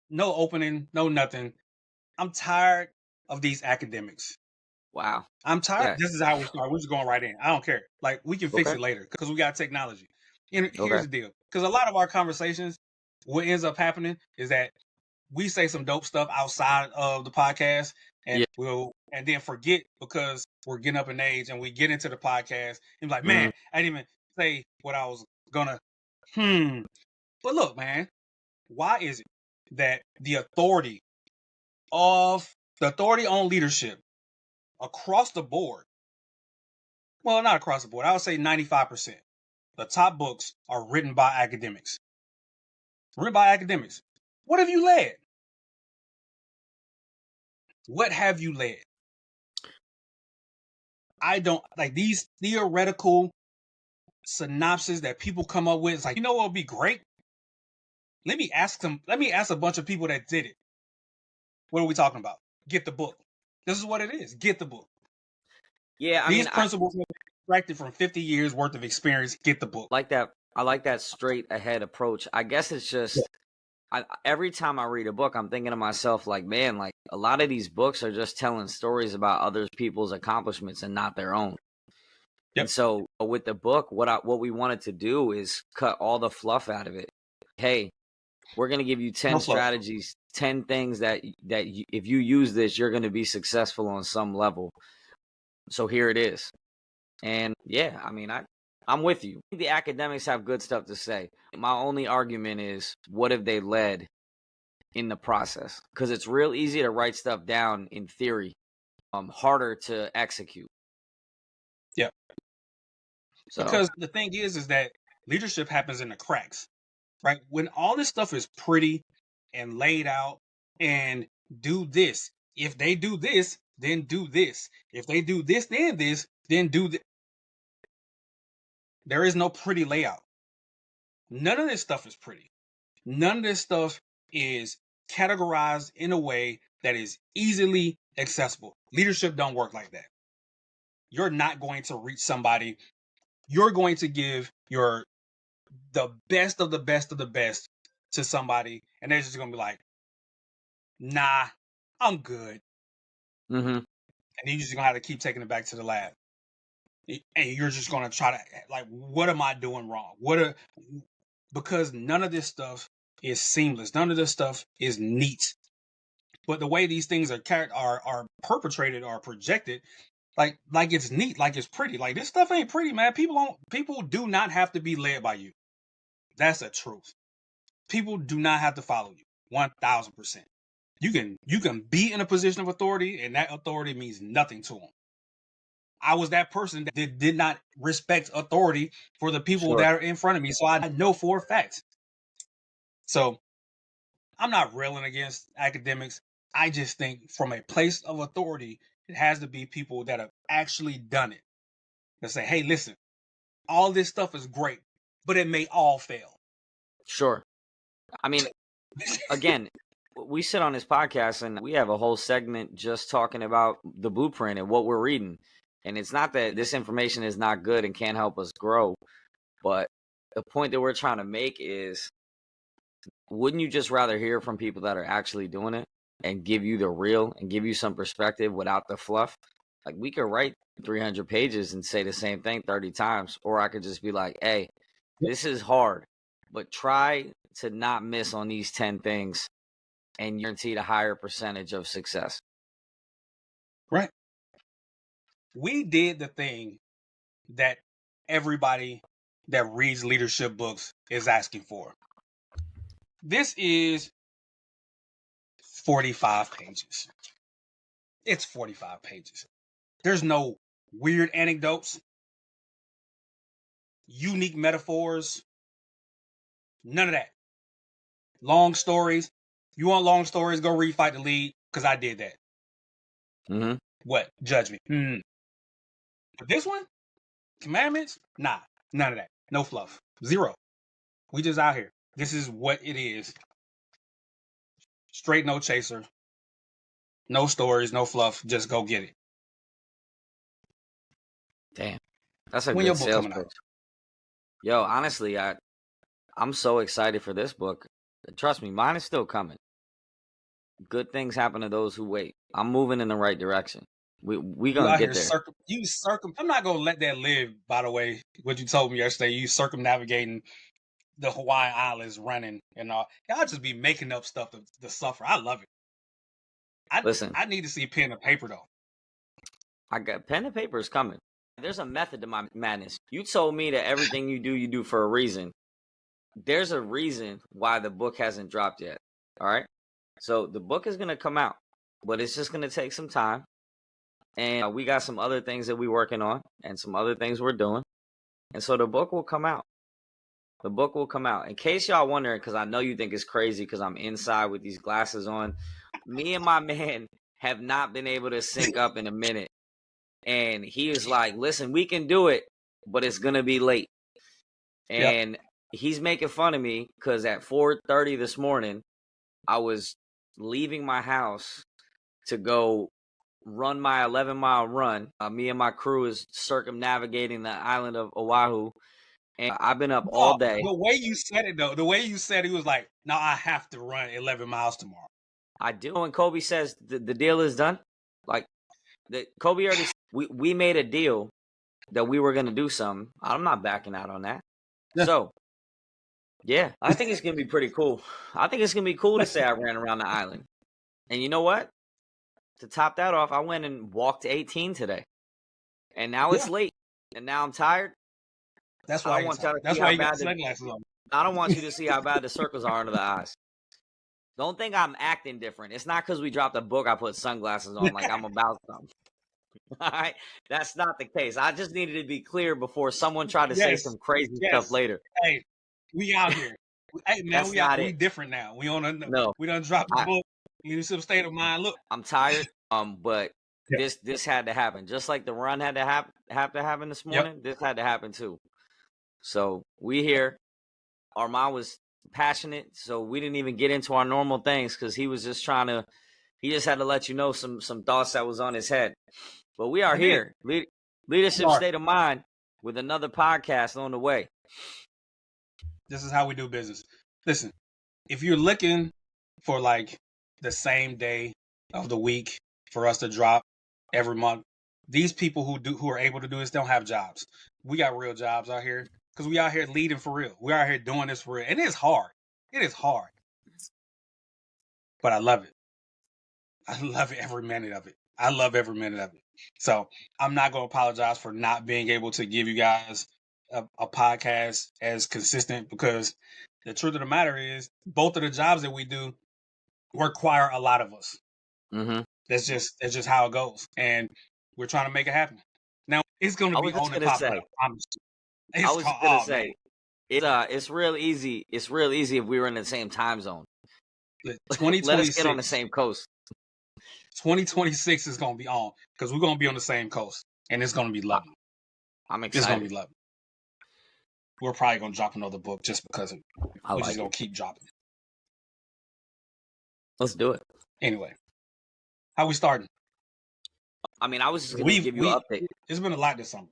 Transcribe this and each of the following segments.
no opening, no nothing. I'm tired of these academics. Wow. I'm tired. Yeah. This is how we start. We're just going right in. I don't care. Like we can fix Okay. it later because we got technology. And here's Okay. the deal: because a lot of our conversations, what ends up happening is that we say some dope stuff outside of the podcast, and Yeah. and then forget because we're getting up in age, and we get into the podcast and be like, Mhm. man, I didn't even say what I was gonna. Hmm. But look, man, why is it that the authority on leadership across the board, well, not across the board, I would say 95%, the top books are written by academics. Written by academics. What have you led? What have you led? I don't like these theoretical synopsis that people come up with. It's like, you know what would be great? Let me ask a bunch of people that did it. What are we talking about? Get the book. This is what it is. Get the book. Yeah, I These mean, I principles are extracted from 50 years worth of experience. Get the book. like that. I like that straight ahead approach. I guess it's Yeah. just every time I read a book, I'm thinking to myself, like, man, like a lot of these books are just telling stories about other people's accomplishments and not their own. And Yep. so with the book, what we wanted to do is cut all the fluff out of it. Hey, we're going to give you No 10 fluff. strategies, 10 things that if you use this, you're going to be successful on some level. So here it is. And yeah, I mean, I'm with you. The academics have good stuff to say. My only argument is, what have they led in the process? Because it's real easy to write stuff down in theory, harder to execute. Yep. So Because the thing is that leadership happens in the cracks, right? When all this stuff is pretty and laid out and do this. If they do this, then do this. If they do this, then do this. There is no pretty layout. None of this stuff is pretty. None of this stuff is categorized in a way that is easily accessible. Leadership don't work like that. You're not going to reach somebody. You're going to give the best of the best of the best to somebody, and they're just gonna be like, nah, I'm good. mhm, And you're just gonna have to keep taking it back to the lab. And you're just gonna try to like, what am I doing wrong? Because none of this stuff is seamless. None of this stuff is neat. But the way these things are perpetrated or projected, like it's neat, like it's pretty. Like this stuff ain't pretty, man. People do not have to be led by you. That's the truth. People do not have to follow you. 1000%. You can be in a position of authority, and that authority means nothing to them. I was that person that did not respect authority for the people sure, that are in front of me. So I know for a fact. So I'm not railing against academics. I just think from a place of authority, it has to be people that have actually done it. That say, hey, listen, all this stuff is great, but it may all fail. sure. I mean, again, we sit on this podcast and we have a whole segment just talking about the blueprint and what we're reading. And it's not that this information is not good and can't help us grow, but the point that we're trying to make is, wouldn't you just rather hear from people that are actually doing it and give you the real and give you some perspective without the fluff? Like we could write 300 pages and say the same thing 30 times, or I could just be like, hey, this is hard, but try to not miss on these 10 things and guaranteed a higher percentage of success. Right. We did the thing that everybody that reads leadership books is asking for. This is 45 pages. It's 45 pages. There's no weird anecdotes, unique metaphors, none of that. Long stories. You want long stories? Go read Fight the Lead, because I did that. Mm-hmm. What? Judge me. But this one, commandments? Nah, none of that. No fluff. Zero. We just out here. This is what it is. Straight no chaser. No stories, no fluff. Just go get it. Damn, that's a When good your book sales coming out? pitch. Yo, honestly, I'm so excited for this book. Trust me, mine is still coming. Good things happen to those who wait. I'm moving in the right direction. We You gonna out get here there. I'm not gonna let that live, by the way, what you told me yesterday. You circumnavigating the Hawaiian Islands running and all. Y'all just be making up stuff to suffer. I love it. Listen, I need to see pen and paper though. I got pen and paper is coming. There's a method to my madness. You told me that everything you do for a reason. There's a reason why the book hasn't dropped yet. All right. So the book is gonna come out, but it's just gonna take some time. And we got some other things that we're working on and some other things we're doing. And so the book will come out. The book will come out. In case y'all wondering, because I know you think it's crazy because I'm inside with these glasses on, me and my man have not been able to sync up in a minute. And he was like, listen, we can do it, but it's going to be late. Yep. And he's making fun of me because at 4:30 this morning, I was leaving my house to go run my 11-mile run. Me and my crew is circumnavigating the island of Oahu. And I've been up all No, day. the way you said it though, the way you said it was like, now I have to run 11 miles tomorrow. I do. When Kobe says the deal is done, like Kobe already said, we made a deal that we were going to do something. I'm not backing out on that. Yeah. So, yeah, I think it's going to be pretty cool. I think it's going to be cool to say I ran around the island. And you know what? To top that off, I went and walked 18 today. And now it's late. And now I'm tired. That's I why don't want y'all to that's see why how you got bad the sunglasses on. I don't want you to see how bad the circles are under the eyes. Don't think I'm acting different. It's not because we dropped a book I put sunglasses on like I'm about something. All right? That's not the case. I just needed to be clear before someone tried to say some crazy stuff later. Hey, we out here. Hey man, That's not we it. different now. We No, done dropped the book. Leadership State of Mind. Look. I'm tired. But Yeah. this had to happen. Just like the run had to happen this Yep. morning. This had to happen too. So we here. Armand was passionate, so we didn't even get into our normal things because he was just trying to. He just had to let you know some thoughts that was on his head. But we are here, Leadership State of Mind, with another podcast on the way. This is how we do business. Listen, if you're looking for like the same day of the week for us to drop every month, these people who are able to do this don't have jobs. We got real jobs out here because we out here leading for real. We out here doing this for real, and it's hard. It is hard, but I love it. I love every minute of it. I love every minute of it. So I'm not going to apologize for not being able to give you guys a podcast as consistent because the truth of the matter is both of the jobs that we do require a lot of us. Mm-hmm. That's just how it goes, and we're trying to make it happen. Now it's going to be on and popping up. I was just gonna say, it's real easy. It's real easy if we were in the same time zone. 2026. Let us get on the same coast. 2026 is going to be on because we're going to be on the same coast, and it's going to be lovely. I'm excited. It's going to be lovely. We're probably going to drop another book just because we're just going to keep dropping. Let's do it. Anyway, how we starting? I mean, I was just going to give you an update. It's been a lot this summer.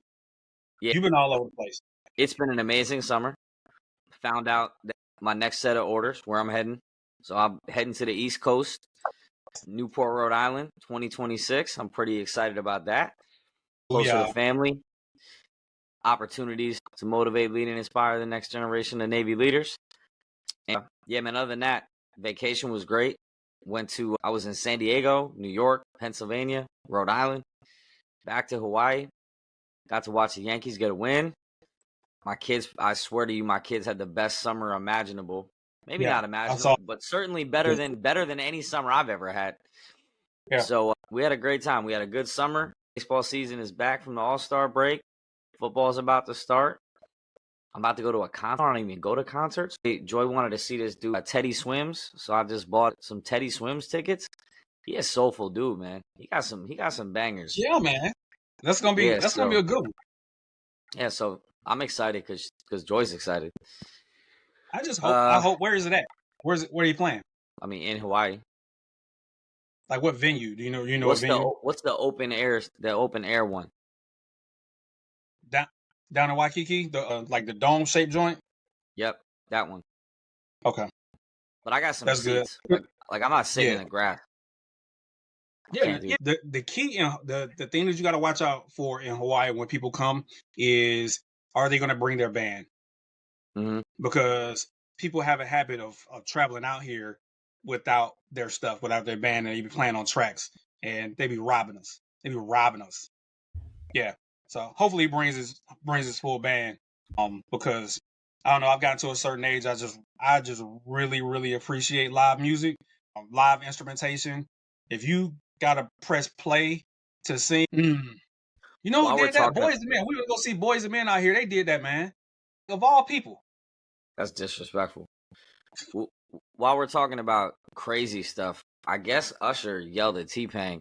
Yeah. You've been all over the place. It's been an amazing summer. Found out that my next set of orders, where I'm heading. So I'm heading to the East Coast, Newport, Rhode Island, 2026. I'm pretty excited about that. Closer to family. Opportunities to motivate, lead, and inspire the next generation of Navy leaders. And yeah, man, other than that, vacation was great. I was in San Diego, New York, Pennsylvania, Rhode Island, back to Hawaii. Got to watch the Yankees get a win. My kids, I swear to you, my kids had the best summer imaginable. Maybe not imaginable, but certainly better than any summer I've ever had. Yeah. So we had a great time. We had a good summer. Baseball season is back from the All-Star break. Football's about to start. I'm about to go to a concert. I don't even go to concerts. Joy wanted to see this dude, Teddy Swims, so I just bought some Teddy Swims tickets. He a soulful dude, man. He got some bangers. Yeah, man. That's gonna be gonna be a good one. Yeah, so I'm excited because Joy's excited. I just hope. I hope. Where is it at? Where are you playing? I mean, in Hawaii. Like what venue? Do you know? What venue? What's the open air? The open air one. Down in Waikiki, the like the dome shaped joint. Yep, that one. Okay, but I got some That's seats. Good. Like I'm not sitting Yeah. in the grass. Yeah, Can't do. the key in the thing that you got to watch out for in Hawaii when people come is, are they going to bring their band? Mhm. Because people have a habit of traveling out here without their stuff, without their band, and they be playing on tracks, and they be robbing us. They be robbing us. Yeah. So hopefully he brings his full band. Because I don't know, I've gotten to a certain age. I just really appreciate live music, live instrumentation. If you gotta press play to sing, you know who While we're did that? talking, Boys and Men. We were go see Boys and Men out here. They did that, man. Of all people. that's disrespectful. While we're talking about crazy stuff, I guess Usher yelled at T-Pain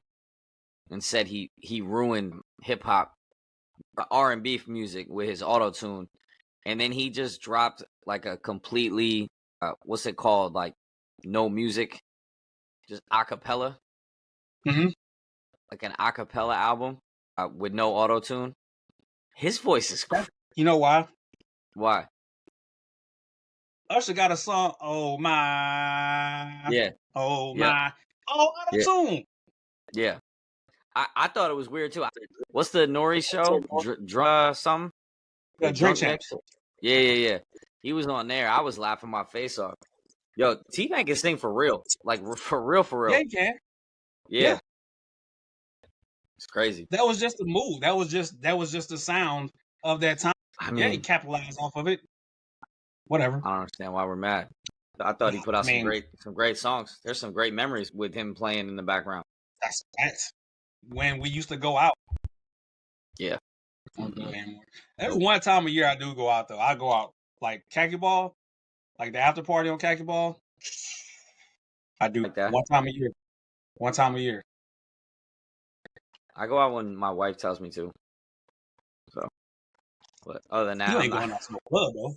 and said he ruined hip hop, R&B music with his auto tune, and then he just dropped like a completely what's it called, like no music, just acapella, hmm like an acapella album with no auto tune. His voice is You know why? why? Usher got a song. Oh my, Yeah, oh yep, my, oh auto yeah, tune. yeah. I thought it was weird too. What's the Nori show? Something The the Drink drunk Champs. mix. Yeah. He was on there. I was laughing my face off. Yo, T-Pain can sing for real. Like for real, for Yeah, real. you can. Yeah, Yeah, it's crazy. that was just the move. That was just the sound of that time. I Yeah, he mean, capitalized off of it. Whatever. I don't understand why we're mad. I thought he put out I some mean, great songs. There's some great memories with him playing in the background. that's when we used to go out. Yeah. I don't do it Mm-mm. anymore. There's one time a year I do go out though. I go out like khaki ball, like the after party on khaki ball. I do Like that. one time a year. One time a year. I go out when my wife tells me to. So, but other than that, You I'm ain't not. going out to no club though.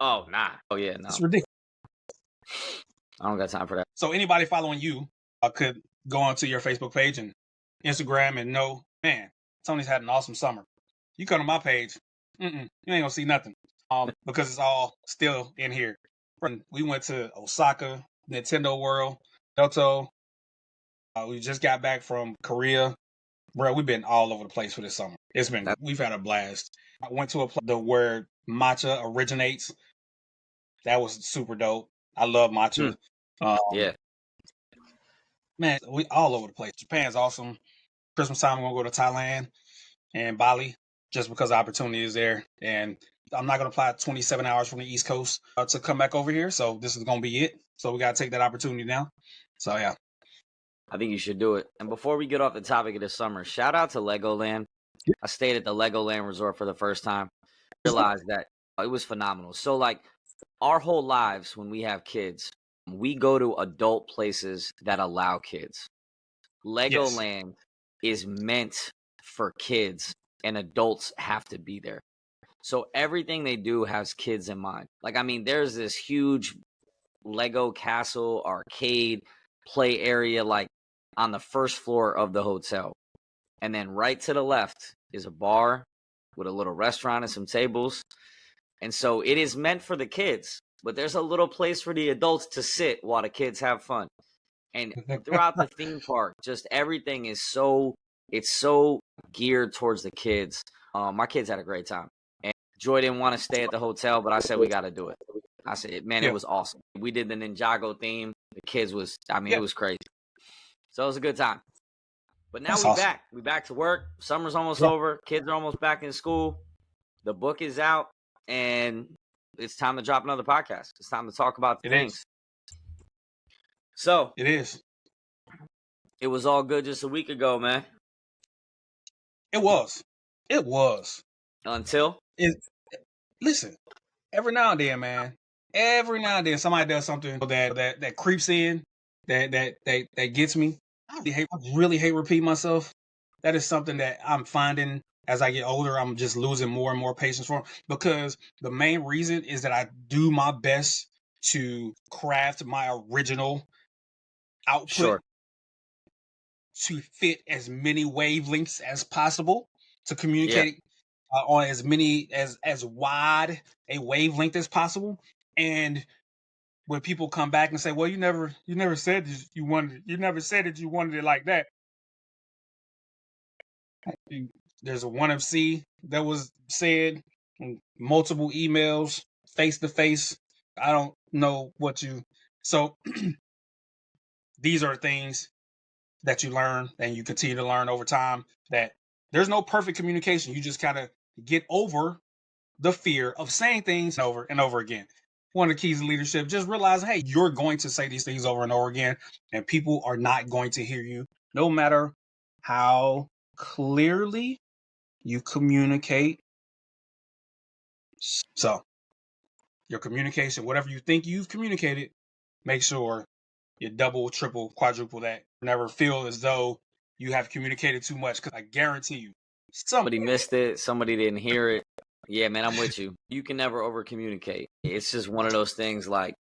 Oh, nah. Oh yeah, It's no. ridiculous. I don't got time for that. So anybody following you could go onto your Facebook page and Instagram and know, man, Tony's had an awesome summer. You come to my page, you ain't gonna see nothing. Because it's all still in here. We went to Osaka, Nintendo World, Kyoto. We just got back from Korea. Bro, we've been all over the place for this summer. That We've had a blast. I went to a place where matcha originates. That was super dope. I love matcha. Um, yeah. man, we all over the place. Japan's awesome. Christmas time, we're gonna go to Thailand and Bali just because the opportunity is there. And I'm not gonna fly 27 hours from the East Coast to come back over here. So this is gonna be it. So we gotta take that opportunity now. So yeah. I think you should do it. And before we get off the topic of the summer, shout out to Legoland. I stayed at the Legoland Resort for the first time. Realized that it was phenomenal. So like our whole lives when we have kids, we go to adult places that allow kids. Yes. Legoland is meant for kids and adults have to be there. So everything they do has kids in mind. Like I mean there's this huge Lego castle, arcade, play area like on the first floor of the hotel. And then right to the left is a bar with a little restaurant and some tables. And so it is meant for the kids, but there's a little place for the adults to sit while the kids have fun. And throughout the theme park, just everything is it's so geared towards the kids. My kids had a great time. And Joy didn't want to stay at the hotel, but I said we got to do it. I said, man, it Yeah. was awesome. We did the Ninjago theme. The kids it Yeah. was crazy. So it was a good time. But now That's we awesome. back. We back to work. Summer's almost Yeah. over. Kids are almost back in school. The book is out, and it's time to drop another podcast. It's time to talk about It is. things. So It is. it was all good just a week ago, man. It was. It was. Until It, listen, every now and then, man. Every now and then, somebody does something that creeps in, that gets me. I really hate repeating myself. That is something that I'm finding as I get older. I'm just losing more and more patience for, because the main reason is that I do my best to craft my original output sure, to fit as many wavelengths as possible to yeah, communicate on as many as wide a wavelength as possible. And when people come back and say, "Well, you never said you never said that you wanted it like that." There's a 1MC that was said, multiple emails, face to face. I don't know what you. So these are things that you learn and you continue to learn over time. That there's no perfect communication. You just kind of get over the fear of saying things over and over again. One of the keys of leadership, just realize, hey, you're going to say these things over and over again, and people are not going to hear you, no matter how clearly you communicate. So, your communication, whatever you think you've communicated, make sure you double, triple, quadruple that. Never feel as though you have communicated too much, because I guarantee you, Somebody missed it. Somebody didn't hear it. Yeah, man, I'm with you. You can never over communicate. It's just one of those things. Like,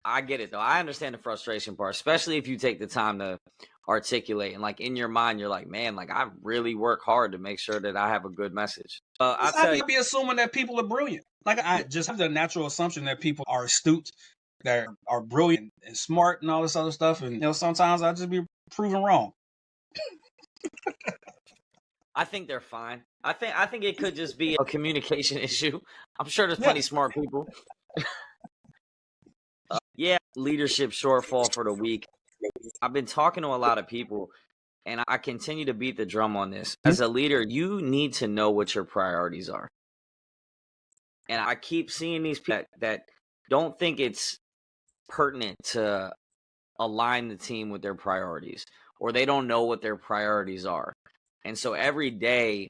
I get it though. I understand the frustration part, especially if you take the time to articulate and like in your mind, you're like, man, like I really work hard to make sure that I have a good message. I'll tell you. I'd be assuming that people are brilliant. Like, I just have the natural assumption that people are astute, that are brilliant and smart and all this other stuff. And sometimes I just be proven wrong. I think they're fine. I think it could just be a communication issue. I'm sure there's plenty smart people. Yeah, leadership shortfall for the week. I've been talking to a lot of people, and I continue to beat the drum on this. As a leader, you need to know what your priorities are. And I keep seeing these people that don't think it's pertinent to align the team with their priorities, or they don't know what their priorities are. And so every day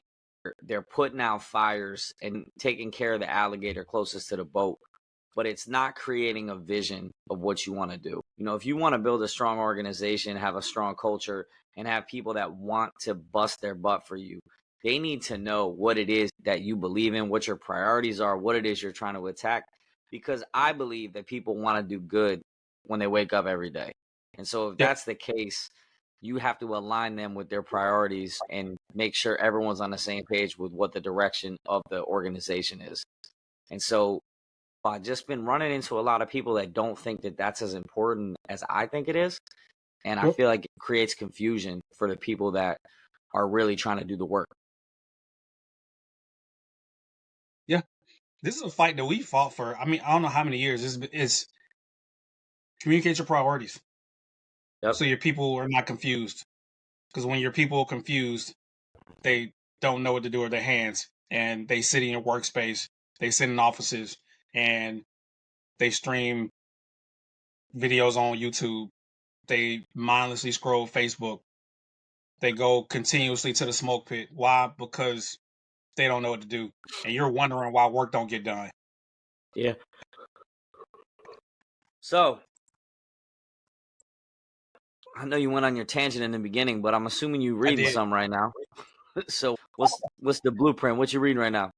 they're putting out fires and taking care of the alligator closest to the boat, but it's not creating a vision of what you want to do. If you want to build a strong organization, have a strong culture, and have people that want to bust their butt for you, they need to know what it is that you believe in, what your priorities are, what it is you're trying to attack. Because I believe that people want to do good when they wake up every day. And so if that's the case, you have to align them with their priorities and make sure everyone's on the same page with what the direction of the organization is. And so I've just been running into a lot of people that don't think that that's as important as I think it is. And I feel like it creates confusion for the people that are really trying to do the work. Yeah. This is a fight that we fought for. I mean, I don't know how many years. It's communicate your priorities. Yep. So your people are not confused. Because when your people are confused, they don't know what to do with their hands. And they sit in your workspace, they sit in offices, and they stream videos on YouTube. They mindlessly scroll Facebook. They go continuously to the smoke pit. Why? Because they don't know what to do. And you're wondering why work don't get done. Yeah. So I know you went on your tangent in the beginning, but I'm assuming you're reading some right now. So what's the blueprint? What you reading right now?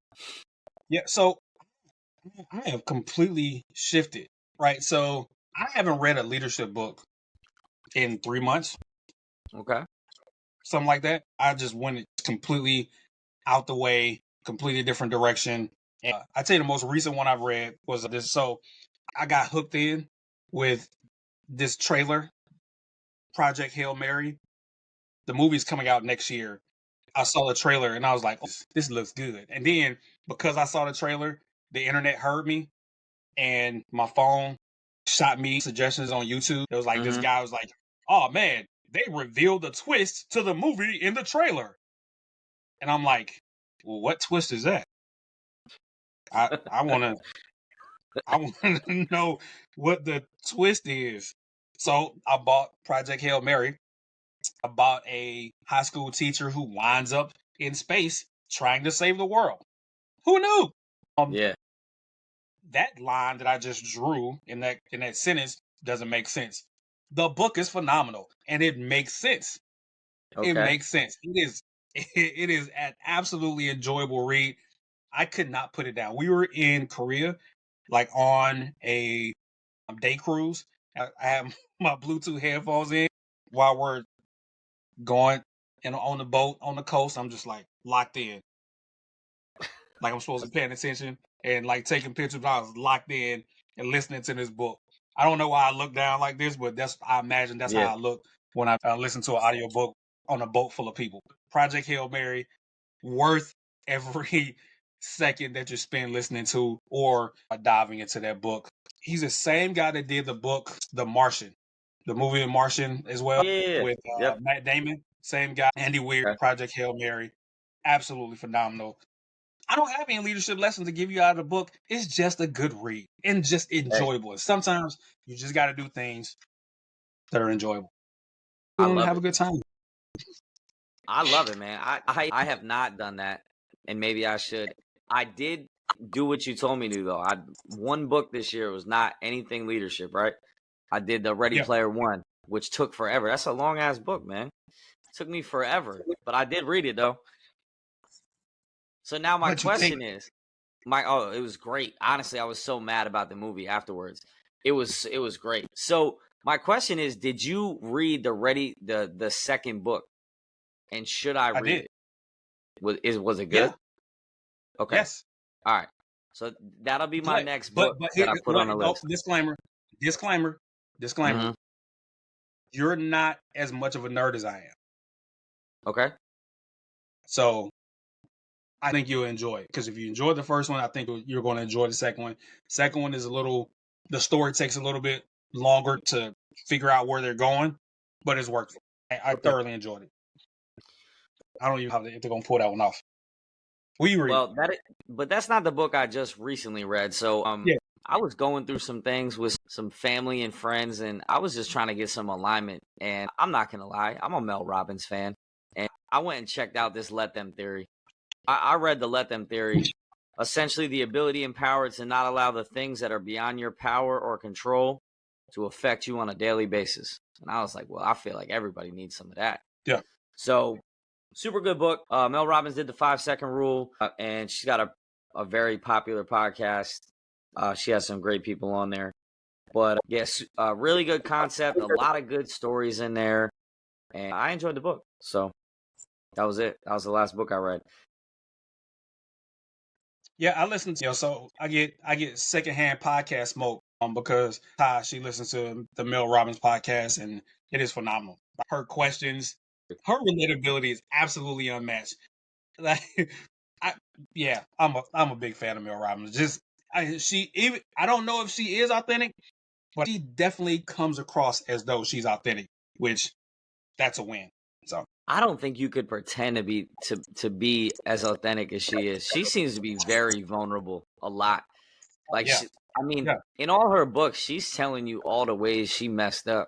Yeah, so I have completely shifted, right? So I haven't read a leadership book in 3 months. Okay. Something like that. I just went completely out the way, completely different direction. And I tell you, the most recent one I've read was this. So I got hooked in with this trailer, Project Hail Mary. The movie's coming out next year. I saw the trailer and I was like, oh, this looks good. And then because I saw the trailer, the internet heard me and my phone shot me suggestions on YouTube. It was like this guy was like, oh man, they revealed the twist to the movie in the trailer. And I'm like, well, what twist is that? I want to know what the twist is. So I bought Project Hail Mary. I bought a high school teacher who winds up in space trying to save the world. Who knew? Yeah. That line that I just drew in that sentence doesn't make sense. The book is phenomenal and it makes sense. Okay. It makes sense. It is an absolutely enjoyable read. I could not put it down. We were in Korea, like on a day cruise. I have my Bluetooth headphones in while we're going and on the boat on the coast. I'm just like locked in, like I'm supposed to be paying attention and like taking pictures. But I was locked in and listening to this book. I don't know why I look down like this, but I imagine that's Yeah. how I look when I listen to an audiobook on a boat full of people. Project Hail Mary, worth every second that you spend listening to or diving into that book. He's the same guy that did the book The Martian, the movie The Martian as well, Yeah. with Yep. Matt Damon. Same guy, Andy Weir, Okay. Project Hail Mary. Absolutely phenomenal. I don't have any leadership lessons to give you out of the book. It's just a good read and just Hey, enjoyable. And sometimes you just got to do things that are enjoyable. I And love have a it. good time. I love it, man. I have not done that, and maybe I should. I did do what you told me to, though. I one book this year was not anything leadership, right? I did the Ready Yeah, Player One, which took forever. That's a long ass book, man. It took me forever, but I did read it though. So now my what you think? question is, it was great. Honestly, I was so mad about the movie afterwards. It was great. So my question is, did you read the second book, and should I I read did. it? Was it Yeah. good? Okay. Yes. All right. So that'll be my But next but book but that here, I put what? on the Oh, list. disclaimer. Hmm. You're not as much of a nerd as I am, Okay. so I think you'll enjoy it. Because if you enjoyed the first one, I think you're going to enjoy the second one. Second one is a little. The story takes a little bit longer to figure out where they're going, but it's worth it. I Okay. thoroughly enjoyed it. I don't even know if they're going to pull that one off. Will you read? Well, but that's not the book I just recently read. So Yeah. I was going through some things with some family and friends, and I was just trying to get some alignment. And I'm not gonna lie, I'm a Mel Robbins fan, and I went and checked out this Let Them theory. I read the Let Them theory, essentially the ability and power to not allow the things that are beyond your power or control to affect you on a daily basis. And I was like, well, I feel like everybody needs some of that. Yeah. So super good book. Mel Robbins did the 5 second rule, and she's got a very popular podcast. She has some great people on there. But yes, really good concept, a lot of good stories in there, and I enjoyed the book. So that was it. That was the last book I read. Yeah, I listen to so I get secondhand podcast smoke because she listens to the Mel Robbins podcast and it is phenomenal. Her questions, her relatability is absolutely unmatched. Like I I'm a big fan of Mel Robbins. I don't know if she is authentic, but she definitely comes across as though she's authentic, which that's a win. So I don't think you could pretend to be as authentic as she is. She seems to be very vulnerable a lot. Like yeah, I mean, yeah, in all her books, she's telling you all the ways she messed up.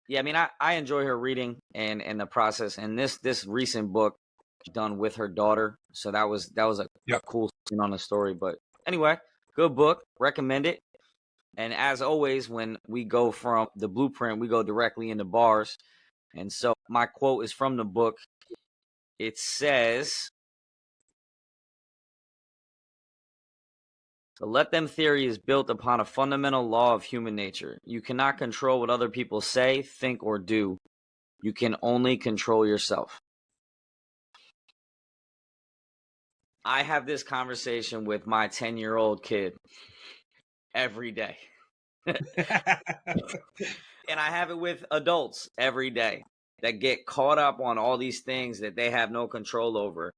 Yeah, I mean, I enjoy her reading and the process. And this recent book done with her daughter, so that was a yeah. cool scene on the story. But anyway, good book, recommend it. And as always, when we go from the blueprint, we go directly into bars. And so my quote is from the book. It says, "The let them theory is built upon a fundamental law of human nature. You cannot control what other people say, think, or do. You can only control yourself." I have this conversation with my 10-year-old kid every day. And I have it with adults every day that get caught up on all these things that they have no control over,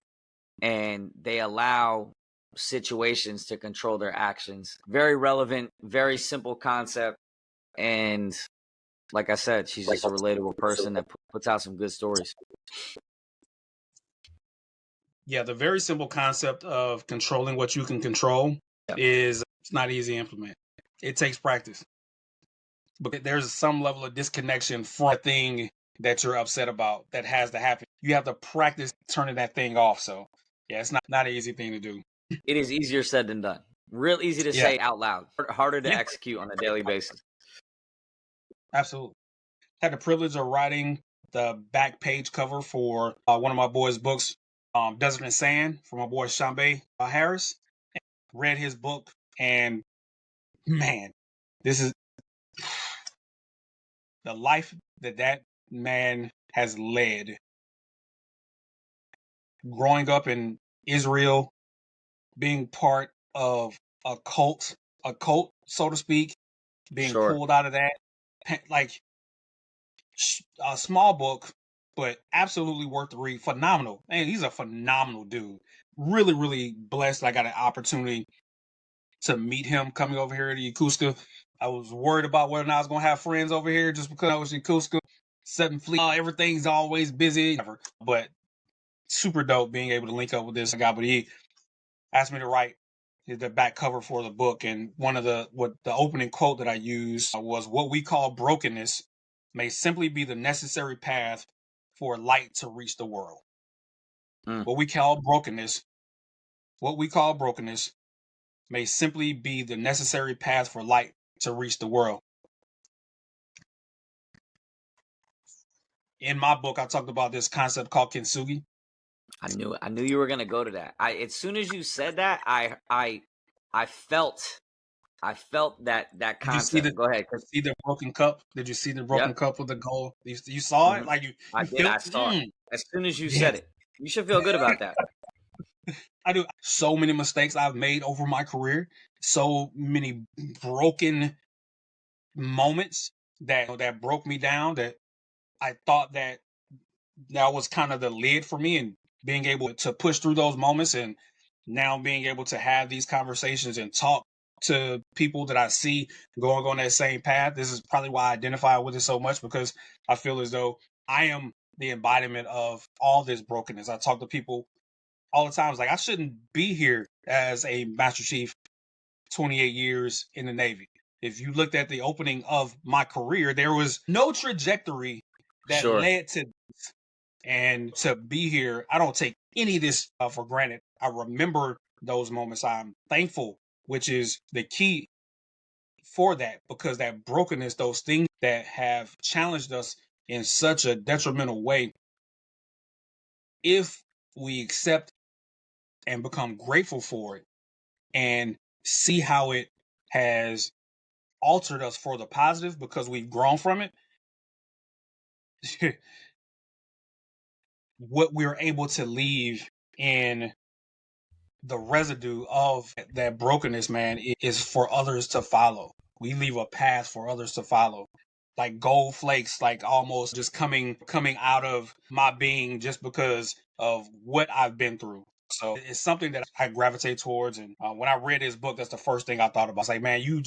and they allow situations to control their actions. Very relevant, very simple concept. And like I said, she's just a relatable person that puts out some good stories. Yeah, the very simple concept of controlling what you can control Yeah. is it's not easy to implement. It takes practice. But there's some level of disconnection from the thing that you're upset about that has to happen. You have to practice turning that thing off. So yeah, it's not an easy thing to do. It is easier said than done. Real easy to Yeah. say out loud, harder to Yeah, execute on a daily basis. absolutely. Had the privilege of writing the back page cover for one of my boys' books, Desert and Sand, for my boy Shambe Harris. Read his book, and man, this is the life that man has led. Growing up in Israel, being part of a cult, so to speak, being Sure. pulled out of that, like a small book, but absolutely worth the read. Phenomenal. Man, he's a phenomenal dude. Really, really blessed. I got an opportunity to meet him coming over here to Yokosuka. I was worried about whether or not I was going to have friends over here just because I was in Yokosuka. Seventh Fleet, everything's always busy. But super dope being able to link up with this guy. But he asked me to write the back cover for the book, and the opening quote that I used was, "What we call brokenness may simply be the necessary path for light to reach the world." Mm. What we call brokenness, what we call brokenness may simply be the necessary path for light to reach the world. In my book, I talked about this concept called kintsugi. I knew you were gonna go to that. As soon as you said that, I felt that Did you see concept. Go ahead. see the broken cup? Did you see the broken Yep. cup with the goal? You saw it? Hmm. Like I you did. feel I saw it as soon as you said yes. it. You should feel good about that. I do so many mistakes I've made over my career, so many broken moments that broke me down that I thought that was kind of the lid for me and being able to push through those moments and now being able to have these conversations and talk to people that I see going on that same path. This is probably why I identify with it so much because I feel as though I am the embodiment of all this brokenness. I talk to people all the time. It's like I shouldn't be here as a Master Chief 28 years in the Navy. If you looked at the opening of my career, there was no trajectory that Sure. led to this. And to be here, I don't take any of this for granted. I remember those moments. I'm thankful, which is the key for that, because that brokenness, those things that have challenged us in such a detrimental way, if we accept and become grateful for it and see how it has altered us for the positive because we've grown from it, what we're able to leave in the residue of that brokenness, man, is for others to follow. We leave a path for others to follow. Like gold flakes, like almost just coming out of my being just because of what I've been through. So it's something that I gravitate towards. And when I read his book, that's the first thing I thought about. It's like, man, you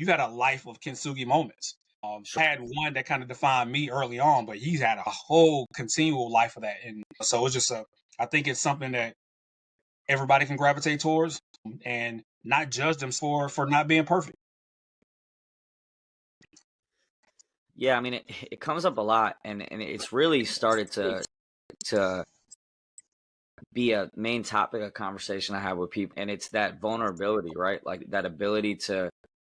had a life of kintsugi moments. Sure. I had one that kind of defined me early on, but he's had a whole continual life of that. And so it's just I think it's something that everybody can gravitate towards and not judge them for not being perfect. Yeah, I mean it comes up a lot, and it's really started to be a main topic of conversation I have with people, and it's that vulnerability, right? Like that ability to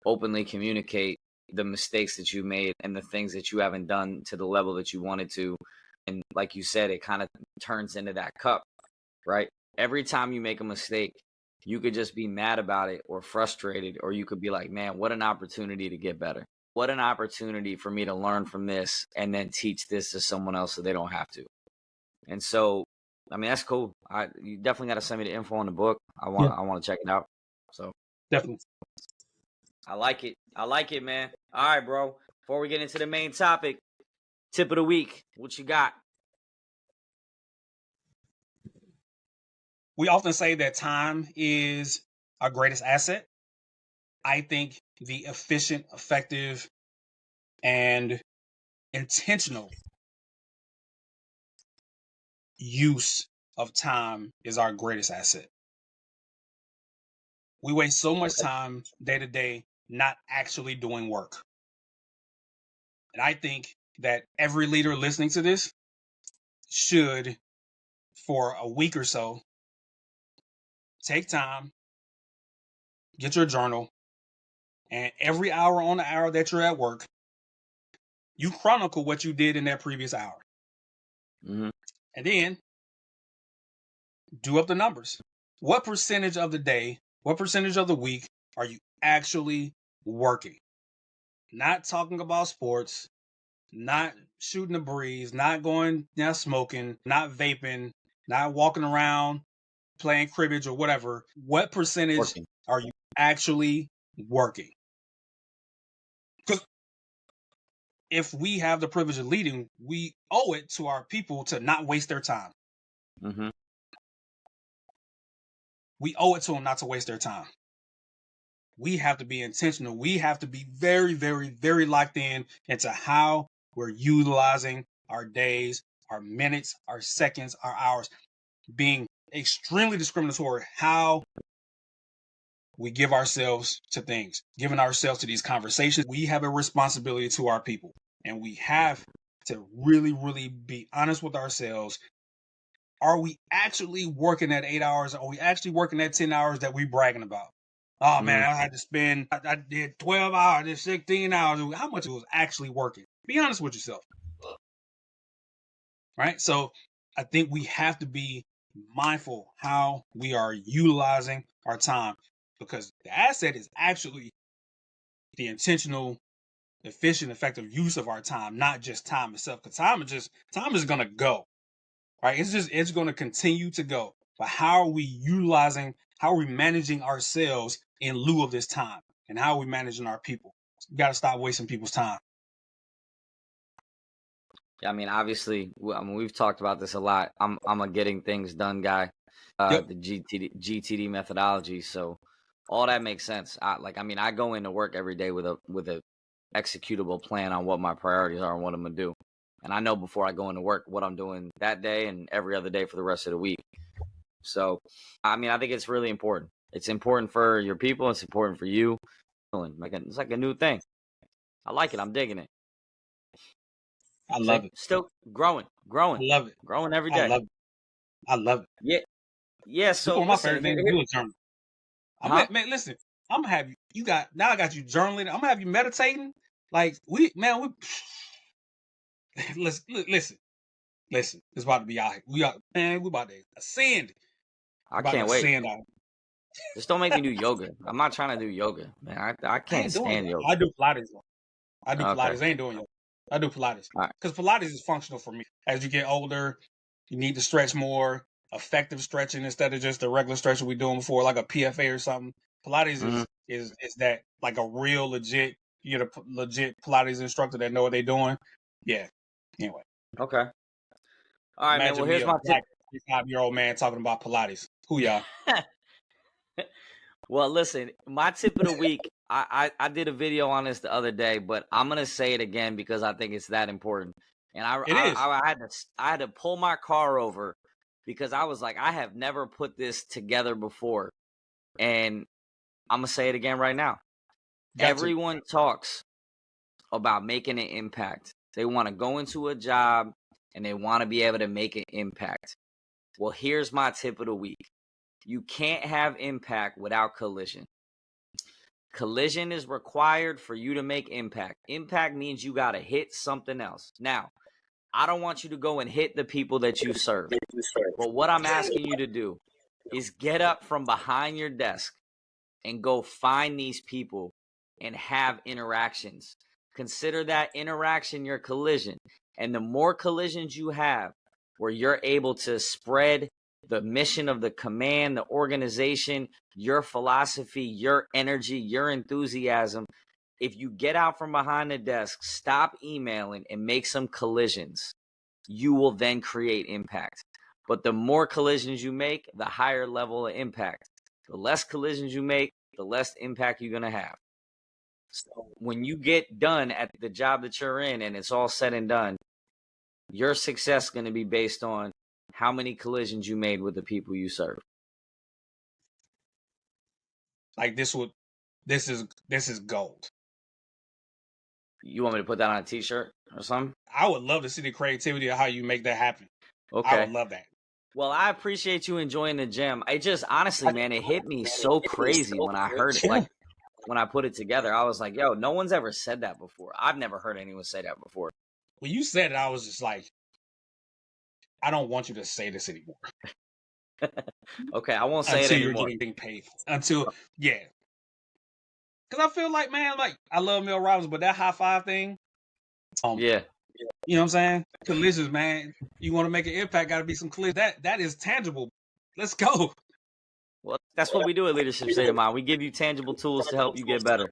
openly communicate the mistakes that you made and the things that you haven't done to the level that you wanted to. And like you said, it kind of turns into that cup, right? Every time you make a mistake, you could just be mad about it or frustrated, or you could be like, man, what an opportunity to get better. What an opportunity for me to learn from this and then teach this to someone else so they don't have to. And so, I mean, that's cool. You definitely got to send me the info on the book. Yeah, I want to check it out. So definitely. I like it. I like it, man. All right, bro. Before we get into the main topic, tip of the week. What you got? We often say that time is our greatest asset. I think the efficient, effective, and intentional use of time is our greatest asset. We waste so much time day to day not actually doing work. And I think that every leader listening to this should, for a week or so, take time, get your journal, and every hour on the hour that you're at work, you chronicle what you did in that previous hour. Mm-hmm. And then do up the numbers. What percentage of the day, what percentage of the week are you actually working? Not talking about sports, not shooting the breeze, not going, not smoking, not vaping, not walking around playing cribbage or whatever. What percentage Working. are you actually working? if we have the privilege of leading, we owe it to our people to not waste their time. Mm-hmm. We owe it to them not to waste their time. We have to be intentional. We have to be very, very, very locked in into how we're utilizing our days, our minutes, our seconds, our hours, being extremely discriminatory how we give ourselves to things, giving ourselves to these conversations. We have a responsibility to our people, and we have to really, really be honest with ourselves. Are we actually working at 8 hours? Are we actually working at 10 hours that we bragging about? Oh man, I had to spend, I did 12 hours, I did 16 hours. How much was actually working? Be honest with yourself, right? So I think we have to be mindful how we are utilizing our time, because the asset is actually the intentional, efficient, effective use of our time, not just time itself. Because time is gonna go, right? It's gonna continue to go. But how are we utilizing? How are we managing ourselves in lieu of this time? And how are we managing our people? We got to stop wasting people's time. I mean, obviously, we've talked about this a lot. I'm a getting things done guy, Yep. the GTD methodology. So all that makes sense. I go into work every day with a executable plan on what my priorities are and what I'm gonna do. And I know before I go into work what I'm doing that day and every other day for the rest of the week. So, I mean, I think it's really important. It's important for your people. It's important for you. It's like a new thing. I like it. I'm digging it. I See, love it. still growing, I love it. growing every I day. love it. I love it. Yeah, yeah. This is So one of my listen, favorite things to do is journal. huh? Man, listen, I'm gonna have you. I got you journaling. I'm gonna have you meditating. Like we listen. It's about to be out here. We about to ascend. I About to can't wait. ascend out. Just don't make me do yoga. I'm not trying to do yoga, man. I I can't ain't doing stand yoga. yoga. I do Pilates though. I do Okay, Pilates. I ain't doing yoga. I do Pilates all right. because Pilates is functional for me. As you get older, you need to stretch more, effective stretching instead of just the regular stretching we doing before, like a PFA or something. Pilates Mm-hmm. is that like a real legit, you get a legit Pilates instructor that know what they're doing. Yeah. Anyway, Okay. All right, man. Well, imagine me here's a my tip. black 35-year-old man talking about Pilates. Who y'all? Well, listen, my tip of the week. I did a video on this the other day, but I'm gonna say it again because I think it's that important. And It is. I had to pull my car over because I was like, I have never put this together before, and I'm gonna say it again right now. Got to. Everyone talks about making an impact. They want to go into a job and they want to be able to make an impact. Well, here's my tip of the week. You can't have impact without collision. Collision is required for you to make impact. Impact means you got to hit something else. Now, I don't want you to go and hit the people that you serve. But what I'm asking you to do is get up from behind your desk and go find these people and have interactions. Consider that interaction your collision. And the more collisions you have where you're able to spread the mission of the command, the organization, your philosophy, your energy, your enthusiasm, if you get out from behind the desk, stop emailing and make some collisions, you will then create impact. But the more collisions you make, the higher level of impact. The less collisions you make, the less impact you're going to have. So when you get done at the job that you're in and it's all said and done, your success is going to be based on how many collisions you made with the people you serve. Like this is gold. You want me to put that on a t-shirt or something? I would love to see the creativity of how you make that happen. I would Okay. love that. Well, I appreciate you enjoying the gym. I just honestly, man, it hit me so crazy when I heard it. Like when I put it together, I was like, yo, no one's ever said that before. I've never heard anyone say that before. When you said it, I was just like, I don't want you to say this anymore Okay, I won't say it until you're anymore. getting paid. Yeah. Because I feel like, man, like I love Mel Robbins, but that high five thing, Yeah. you know what I'm saying? Collisions, man. You want to make an impact, got to be some collisions. That is tangible. Let's go. Well, that's what we do at Leadership State of Mind. We give you tangible tools to help you get better.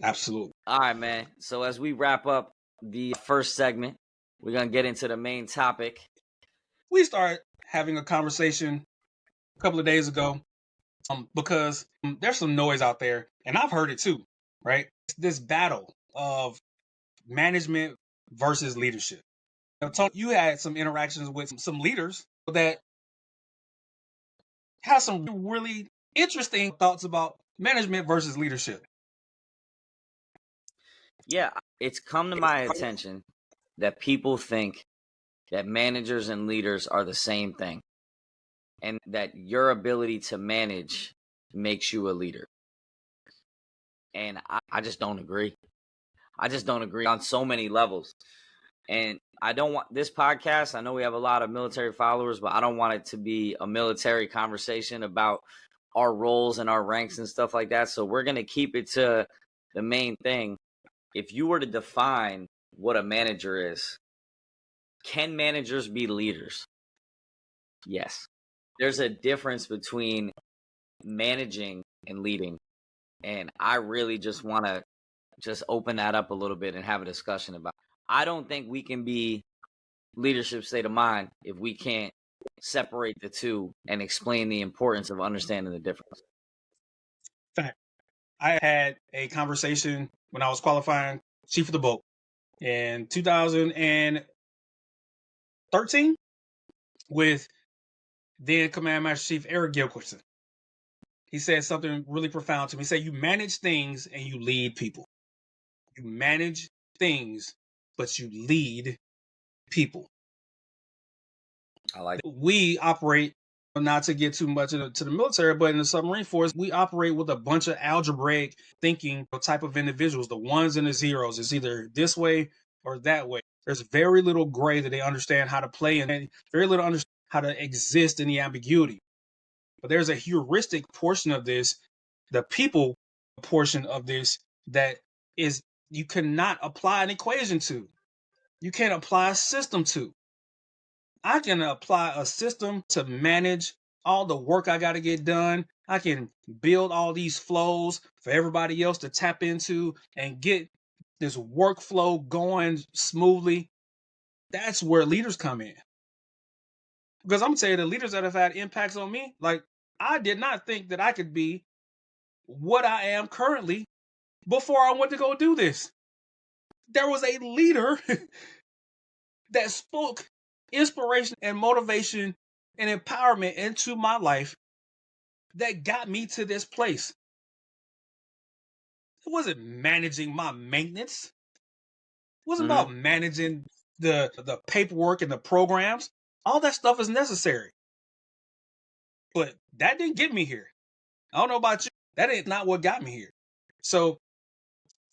Absolutely. All right, man. So as we wrap up the first segment, we're gonna get into the main topic. We started having a conversation a couple of days ago, because there's some noise out there, and I've heard it too, right? It's this battle of management versus leadership. Tony, you had some interactions with some leaders that have some really interesting thoughts about management versus leadership. Yeah, it's come to my attention that people think that managers and leaders are the same thing, and that your ability to manage makes you a leader. And I just don't agree. I just don't agree on so many levels. And I don't want this podcast. I know we have a lot of military followers, but I don't want it to be a military conversation about our roles and our ranks and stuff like that. So we're going to keep it to the main thing. If you were to define what a manager is, can managers be leaders? Yes. There's a difference between managing and leading. And I really just want to just open that up a little bit and have a discussion about it. I don't think we can be leadership state of mind if we can't separate the two and explain the importance of understanding the difference. Fact. I had a conversation when I was qualifying chief of the boat in 2013 with then Command Master Chief Eric Gilquiston. He said something really profound to me. He said, you manage things and you lead people. You manage things, but you lead people. I like We operate, not to get too much into the military, but in the submarine force, we operate with a bunch of algebraic thinking type of individuals, the ones and the zeros. It's either this way or that way. There's very little gray that they understand how to play and very little understand how to exist in the ambiguity. But there's a heuristic portion of this, the people portion of this, that is you cannot apply an equation to. You can't apply a system to. I can apply a system to manage all the work I got to get done. I can build all these flows for everybody else to tap into and get this workflow going smoothly. That's where leaders come in. Because I'm going to tell you, the leaders that have had impacts on me, like, I did not think that I could be what I am currently before I went to go do this. There was a leader that spoke inspiration and motivation and empowerment into my life that got me to this place. It wasn't managing my maintenance. It wasn't about managing the paperwork and the programs. All that stuff is necessary. But that didn't get me here. I don't know about you. That is not what got me here. So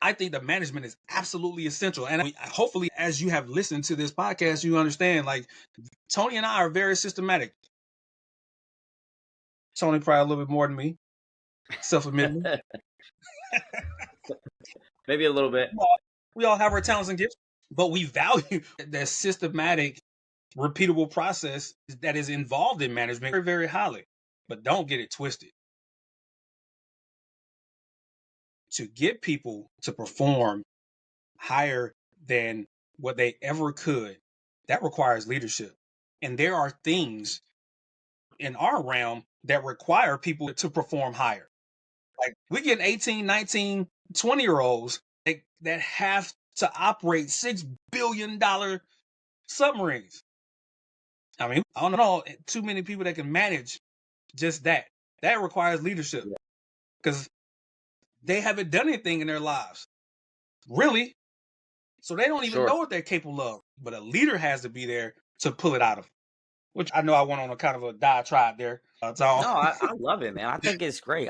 I think the management is absolutely essential. And hopefully, as you have listened to this podcast, you understand, like, Tony and I are very systematic. Tony probably a little bit more than me, self-admittedly. Maybe a little bit. We all have our talents and gifts, but we value that systematic, repeatable process that is involved in management very, very highly. But don't get it twisted. To get people to perform higher than what they ever could, that requires leadership. And there are things in our realm that require people to perform higher. Like, we get 18, 19, 20-year-olds that have to operate $6 billion submarines. I mean, I don't know too many people that can manage just that. That requires leadership because they haven't done anything in their lives, really. So they don't even know what they're capable of. But a leader has to be there to pull it out of them. Which I know I went on a kind of a diatribe there. No, I love it, man. I think it's great.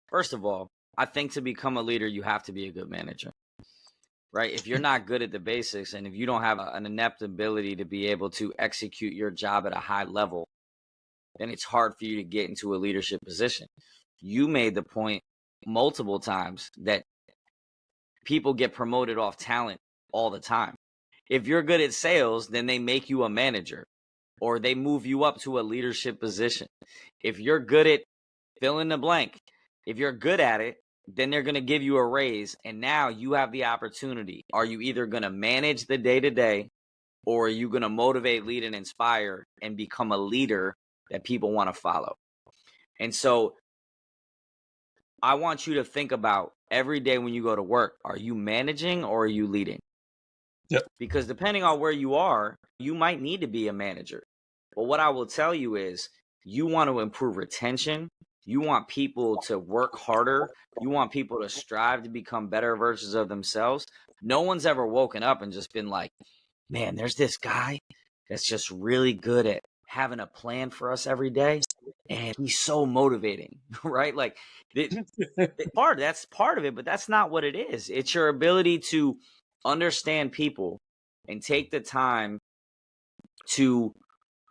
First of all, I think to become a leader, you have to be a good manager, right? If you're not good at the basics and if you don't have an inept ability to be able to execute your job at a high level, then it's hard for you to get into a leadership position. You made the point multiple times that people get promoted off talent all the time. If you're good at sales, then they make you a manager or they move you up to a leadership position. If you're good at fill in the blank, if you're good at it, then they're going to give you a raise, and now you have the opportunity. Are you either going to manage the day-to-day, or are you going to motivate, lead, and inspire and become a leader that people want to follow? And so I want you to think about every day when you go to work, are you managing or are you leading? Yep. Because depending on where you are, you might need to be a manager. But what I will tell you is, you want to improve retention. You want people to work harder. You want people to strive to become better versions of themselves. No one's ever woken up and just been like, man, there's this guy that's just really good at having a plan for us every day. And he's so motivating, right? Like, that's part of it, but that's not what it is. It's your ability to understand people and take the time to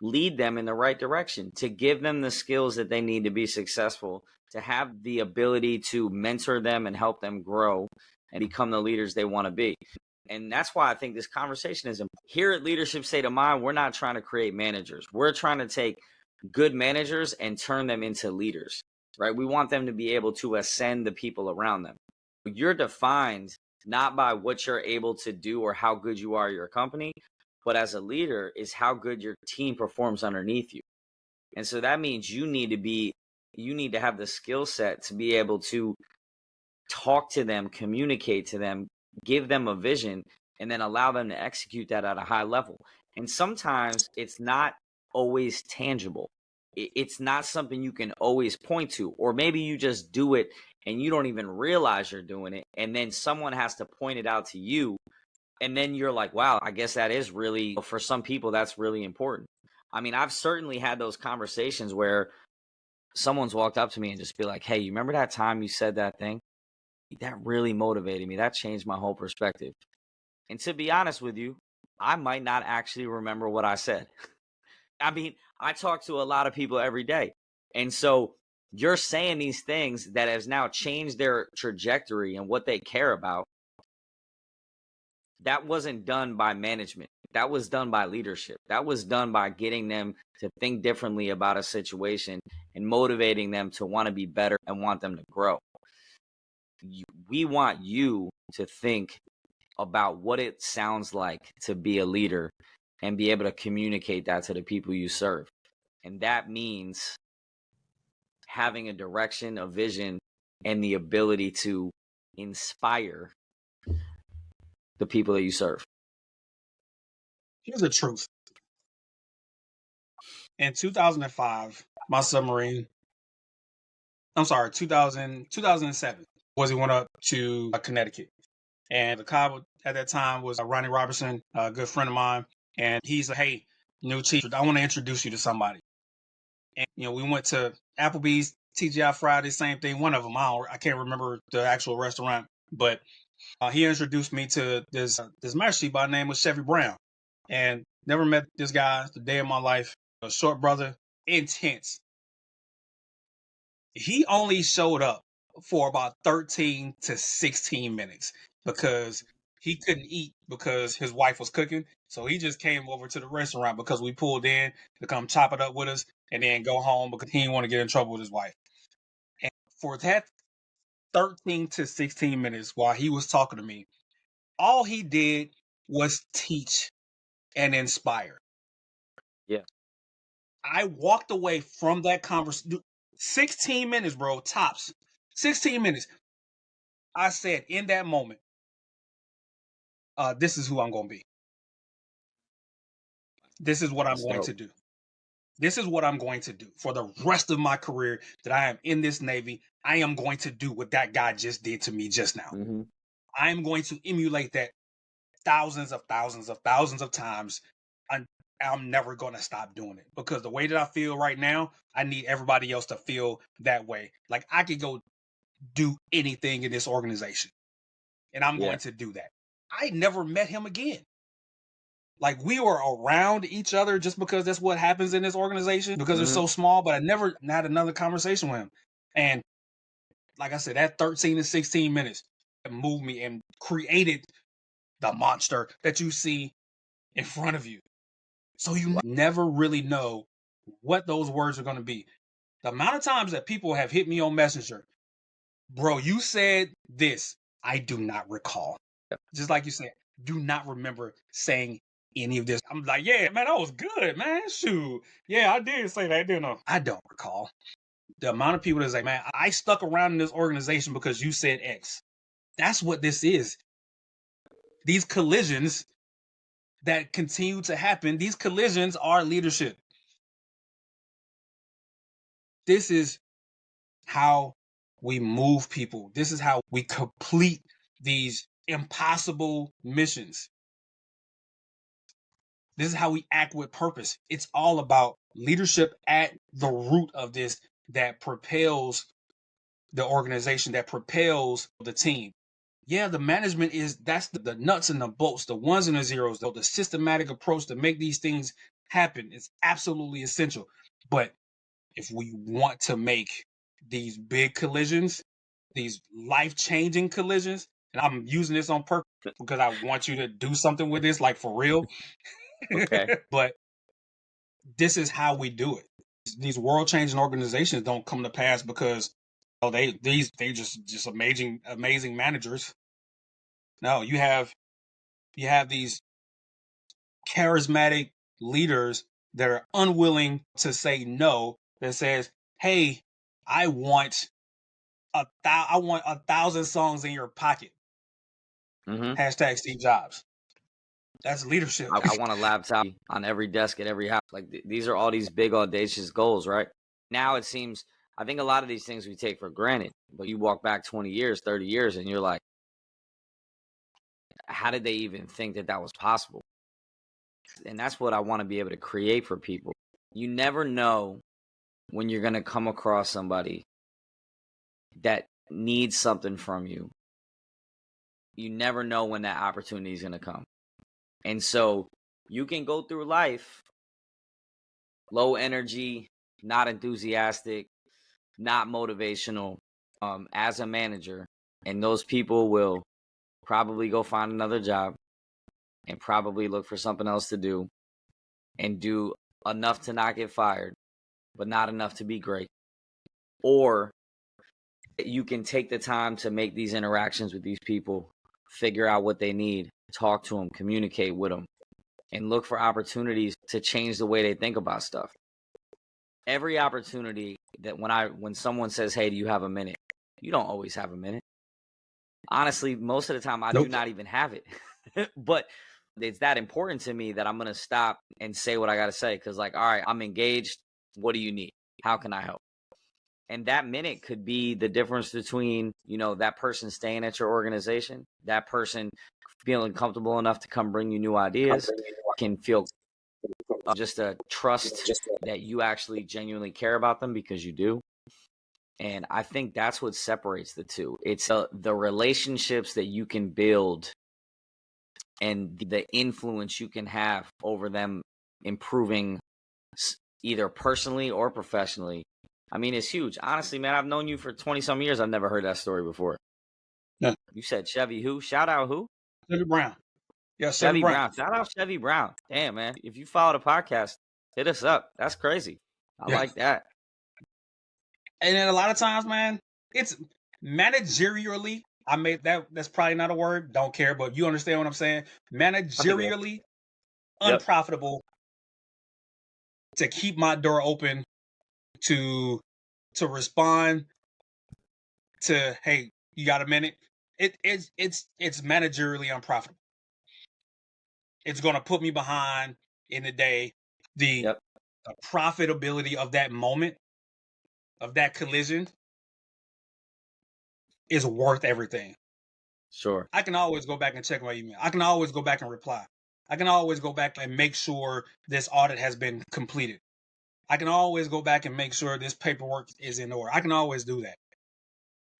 lead them in the right direction, to give them the skills that they need to be successful, to have the ability to mentor them and help them grow and become the leaders they want to be. And that's why I think this conversation is important. Here at Leadership State of Mind, we're not trying to create managers. We're trying to take good managers and turn them into leaders, right? We want them to be able to ascend the people around them. You're defined not by what you're able to do or how good you are at your company, but as a leader is how good your team performs underneath you. And so that means you need to have the skill set to be able to talk to them, communicate to them, give them a vision, and then allow them to execute that at a high level. And sometimes it's not always tangible. It's not something you can always point to, or maybe you just do it and you don't even realize you're doing it. And then someone has to point it out to you. And then you're like, wow, I guess that is really, for some people, that's really important. I mean, I've certainly had those conversations where someone's walked up to me and just be like, hey, you remember that time you said that thing? That really motivated me. That changed my whole perspective. And to be honest with you, I might not actually remember what I said. I mean, I talk to a lot of people every day. And so you're saying these things that has now changed their trajectory and what they care about. That wasn't done by management. That was done by leadership. That was done by getting them to think differently about a situation and motivating them to want to be better and want them to grow. We want you to think about what it sounds like to be a leader and be able to communicate that to the people you serve. And that means having a direction, a vision, and the ability to inspire the people that you serve. Here's the truth. In 2005, my submarine, 2007, was he went up to Connecticut. And the cop at that time was Ronnie Robertson, a good friend of mine. And he said, hey, new chief, I want to introduce you to somebody. And, we went to Applebee's, TGI Fridays, same thing. One of them, I can't remember the actual restaurant, but he introduced me to this master chief by the name of Chevy Brown. And never met this guy the day of my life. A short brother, intense. He only showed up for about 13 to 16 minutes because he couldn't eat because his wife was cooking. So he just came over to the restaurant because we pulled in to come chop it up with us and then go home because he didn't want to get in trouble with his wife. And for that 13 to 16 minutes while he was talking to me, all he did was teach and inspire. Yeah. I walked away from that conversation 16 minutes, bro, tops. 16 minutes. I said in that moment, this is who I'm going to be. This is what I'm going to do. This is what I'm going to do for the rest of my career that I am in this Navy. I am going to do what that guy just did to me just now. Mm-hmm. I am going to emulate that thousands of times. I'm never going to stop doing it because the way that I feel right now, I need everybody else to feel that way. Like I could go do anything in this organization and I'm going to do that. I never met him again. Like we were around each other just because that's what happens in this organization because it's so small, but I never had another conversation with him. And like I said, that 13 to 16 minutes moved me and created the monster that you see in front of you. So you never really know what those words are going to be. The amount of times that people have hit me on Messenger, bro, you said this. I do not recall. Just like you said, do not remember saying any of this. I'm like, yeah, man, that was good, man. Shoot. Yeah, I did say that, didn't I? I don't recall. The amount of people that's like, man, I stuck around in this organization because you said X. That's what this is. These collisions that continue to happen, these collisions are leadership. This is how we move people. This is how we complete these impossible missions. This is how we act with purpose. It's all about leadership at the root of this that propels the organization, that propels the team. Yeah, the management that's the nuts and the bolts, the ones and the zeros, though the systematic approach to make these things happen is absolutely essential. But if we want to make these big collisions, these life-changing collisions, and I'm using this on purpose because I want you to do something with this, like for real. Okay. But this is how we do it. These world-changing organizations don't come to pass because they just amazing managers. No, you have these charismatic leaders that are unwilling to say no. That says, "Hey, I want I want 1,000 songs in your pocket." Mm-hmm. Hashtag Steve Jobs. That's leadership. I want a laptop on every desk at every house. Like these are all these big audacious goals, right? Now it seems, I think a lot of these things we take for granted, but you walk back 20 years, 30 years, and you're like, how did they even think that that was possible? And that's what I want to be able to create for people. You never know when you're going to come across somebody that needs something from you. You never know when that opportunity is going to come. And so you can go through life low energy, not enthusiastic, not motivational, as a manager. And those people will probably go find another job and probably look for something else to do and do enough to not get fired, but not enough to be great. Or you can take the time to make these interactions with these people, figure out what they need, talk to them, communicate with them, and look for opportunities to change the way they think about stuff. Every opportunity that when someone says, "Hey, do you have a minute?" You don't always have a minute. Honestly, most of the time I do not even have it. But it's that important to me that I'm going to stop and say what I got to say cuz like, all right, I'm engaged. What do you need? How can I help? And that minute could be the difference between, that person staying at your organization, that person feeling comfortable enough to come bring you new ideas, can feel just a trust that you actually genuinely care about them because you do. And I think that's what separates the two. It's the relationships that you can build and the influence you can have over them improving either personally or professionally. I mean, it's huge. Honestly, man, I've known you for 20 some years. I've never heard that story before. Yeah. You said Chevy who? Shout out who? Chevy Brown. Yeah, Chevy Brown. Shout out Chevy Brown. Damn, man. If you follow the podcast, hit us up. That's crazy. I Yeah. like that. And then a lot of times, man, it's managerially. That's probably not a word. Don't care, but you understand what I'm saying. Managerially unprofitable to keep my door open to respond to, hey, you got a minute? It's managerially unprofitable. It's gonna put me behind in the day. The Yep. profitability of that moment, of that collision, is worth everything. Sure. I can always go back and check my email. I can always go back and reply. I can always go back and make sure this audit has been completed. I can always go back and make sure this paperwork is in order. I can always do that.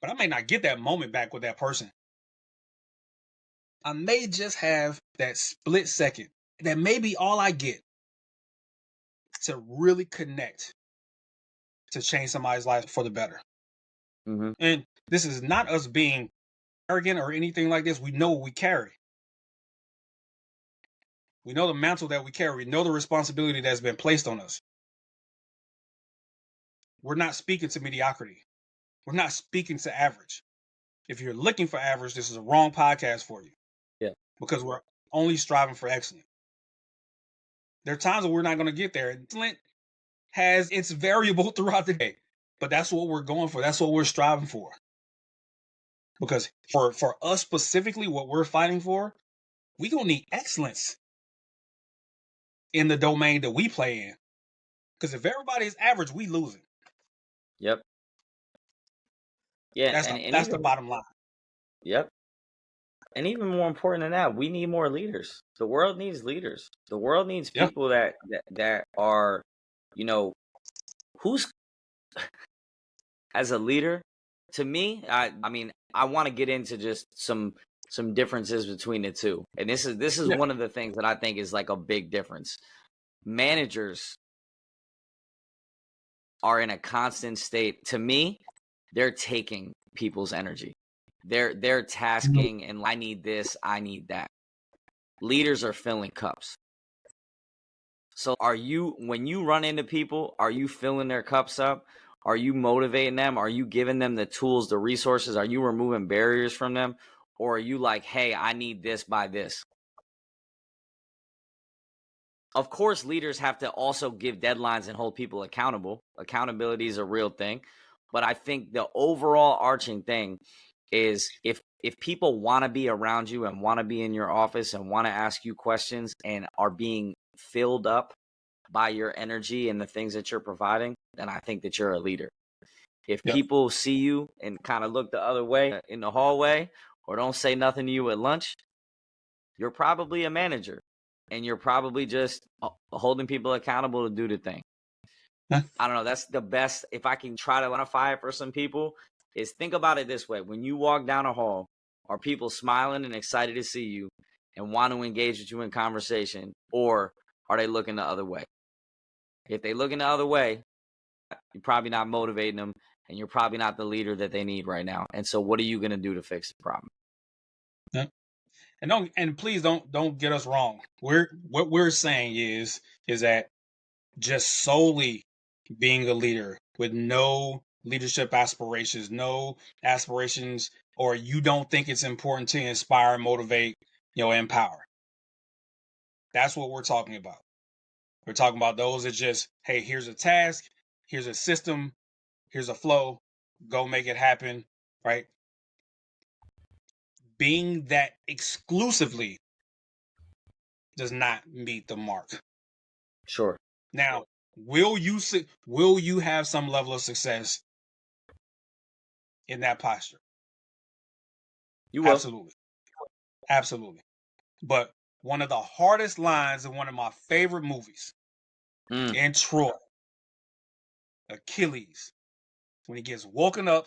But I may not get that moment back with that person. I may just have that split second. That may be all I get to really connect to change somebody's life for the better. Mm-hmm. And this is not us being arrogant or anything like this. We know what we carry. We know the mantle that we carry. We know the responsibility that's been placed on us. We're not speaking to mediocrity. We're not speaking to average. If you're looking for average, this is a wrong podcast for you. Yeah. Because we're only striving for excellence. There are times when we're not going to get there. Excellent has its variable throughout the day, but that's what we're going for. That's what we're striving for. Because for us specifically, what we're fighting for, we gonna need excellence in the domain that we play in. Because if everybody is average, we losing. Yep. Yeah, That's and the even bottom line. yep. And even more important than that, we need more leaders. The world needs leaders. The world needs Yeah. people that are, you know, who's as a leader. To me, I mean, I want to get into just some differences between the two. And this is Yeah. one of the things that I think is like a big difference. Managers are in a constant state. To me, they're taking people's energy. They're tasking and I need this, I need that. Leaders are filling cups. So when you run into people, are you filling their cups up? Are you motivating them? Are you giving them the tools, the resources? Are you removing barriers from them? Or are you like, hey, I need this by this? Of course, leaders have to also give deadlines and hold people accountable. Accountability is a real thing. But I think the overall arching thing is if people want to be around you and want to be in your office and want to ask you questions and are being filled up by your energy and the things that you're providing, then I think that you're a leader. If Yeah. people see you and kind of look the other way in the hallway or don't say nothing to you at lunch, you're probably a manager and you're probably just holding people accountable to do the thing. Huh? I don't know. That's the best. If I can try to quantify it for some people, is think about it this way. When you walk down a hall, are people smiling and excited to see you and want to engage with you in conversation, or are they looking the other way? If they looking the other way, you're probably not motivating them and you're probably not the leader that they need right now. And so what are you going to do to fix the problem? Yeah. And please don't get us wrong. What we're saying is that just solely being a leader with no leadership aspirations, no aspirations, or you don't think it's important to inspire, motivate, empower. That's what we're talking about. We're talking about those that just, hey, here's a task, here's a system, here's a flow, go make it happen, right? Being that exclusively does not meet the mark. Sure. Now, will you have some level of success in that posture? You will. Absolutely. Absolutely. But one of the hardest lines in one of my favorite movies, Mm, in Troy, Achilles, when he gets woken up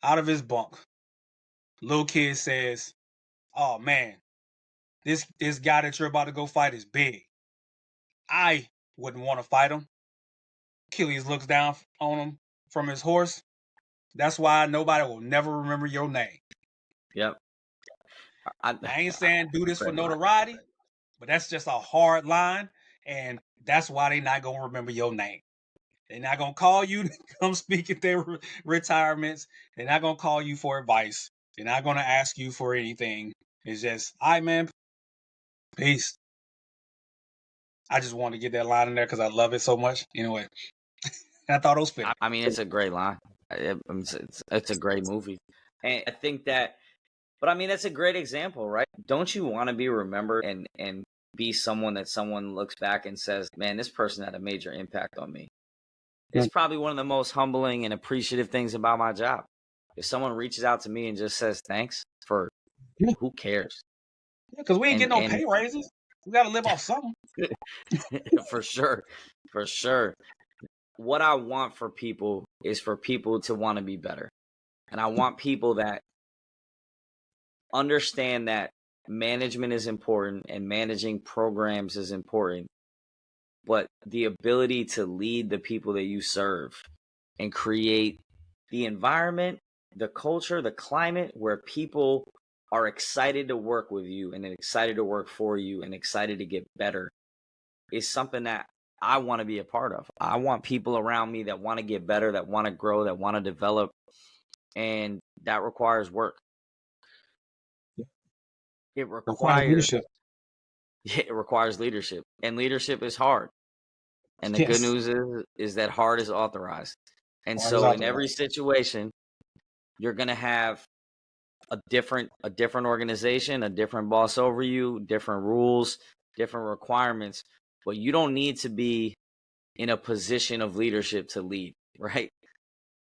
out of his bunk, little kid says, "Oh man, this guy that you're about to go fight is big. I wouldn't want to fight him." Achilles looks down on him from his horse. That's why nobody will never remember your name. yep. I, Now, I ain't saying do this for great line. notoriety, but that's just a hard line, and that's why they not gonna remember your name. They're not gonna call you to come speak at their retirements. They're not gonna call you for advice. They're not gonna ask you for anything. It's just, all right, man, peace. I just want to get that line in there because I love it so much. Anyway, I thought it was fitting. I mean, it's a great line. It's a great movie. And I think that, but I mean, that's a great example, right? Don't you want to be remembered and be someone that someone looks back and says, man, this person had a major impact on me. It's probably one of the most humbling and appreciative things about my job. If someone reaches out to me and just says thanks for Yeah, who cares? because we ain't getting no And pay raises. We got to live off something. for sure, for sure. What I want for people is for people to want to be better. And I want people that understand that management is important and managing programs is important, but the ability to lead the people that you serve and create the environment, the culture, the climate where people are excited to work with you and excited to work for you and excited to get better is something that I want to be a part of. I want people around me that want to get better, that want to grow, that want to develop. and that requires work. It Requires requires leadership. it requires leadership, and leadership is hard. And the good Yes. news is that hard is authorized. And Hard is so out in there. every situation, you're gonna have a different organization, a different boss over you, different rules, different requirements, but you don't need to be in a position of leadership to lead, right?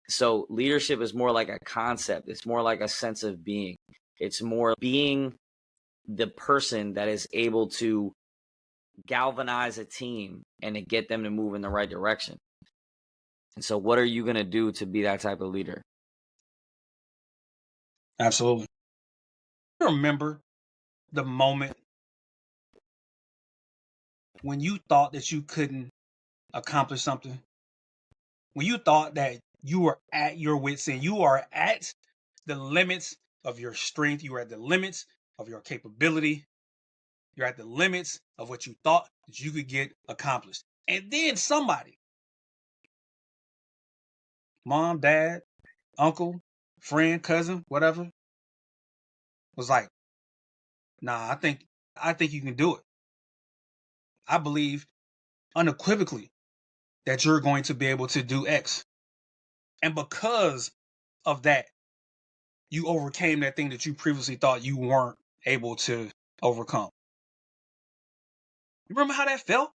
So leadership is more like a concept. It's more like a sense of being. It's more being the person that is able to galvanize a team and to get them to move in the right direction. And so what are you going to do to be that type of leader? Absolutely. You remember the moment when you thought that you couldn't accomplish something? When you thought that you were at your wits' end, you are at the limits of your strength, you are at the limits of your capability, you're at the limits of what you thought that you could get accomplished. And then somebody, mom, dad, uncle, friend, cousin, whatever, was like, nah, I think you can do it. I believe unequivocally that you're going to be able to do X. And because of that, you overcame that thing that you previously thought you weren't able to overcome. You remember how that felt?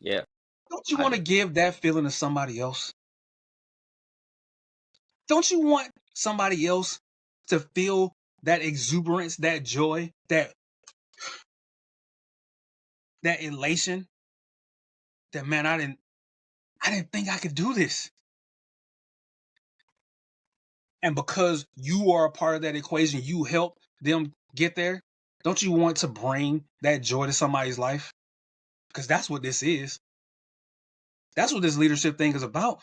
Yeah, Don't you I want to do. give that feeling to somebody else? Don't you want somebody else to feel that exuberance, that joy, that elation? That, man, I didn't think I could do this. And because you are a part of that equation, you help them get there. Don't you want to bring that joy to somebody's life? Because that's what this is. That's what this leadership thing is about.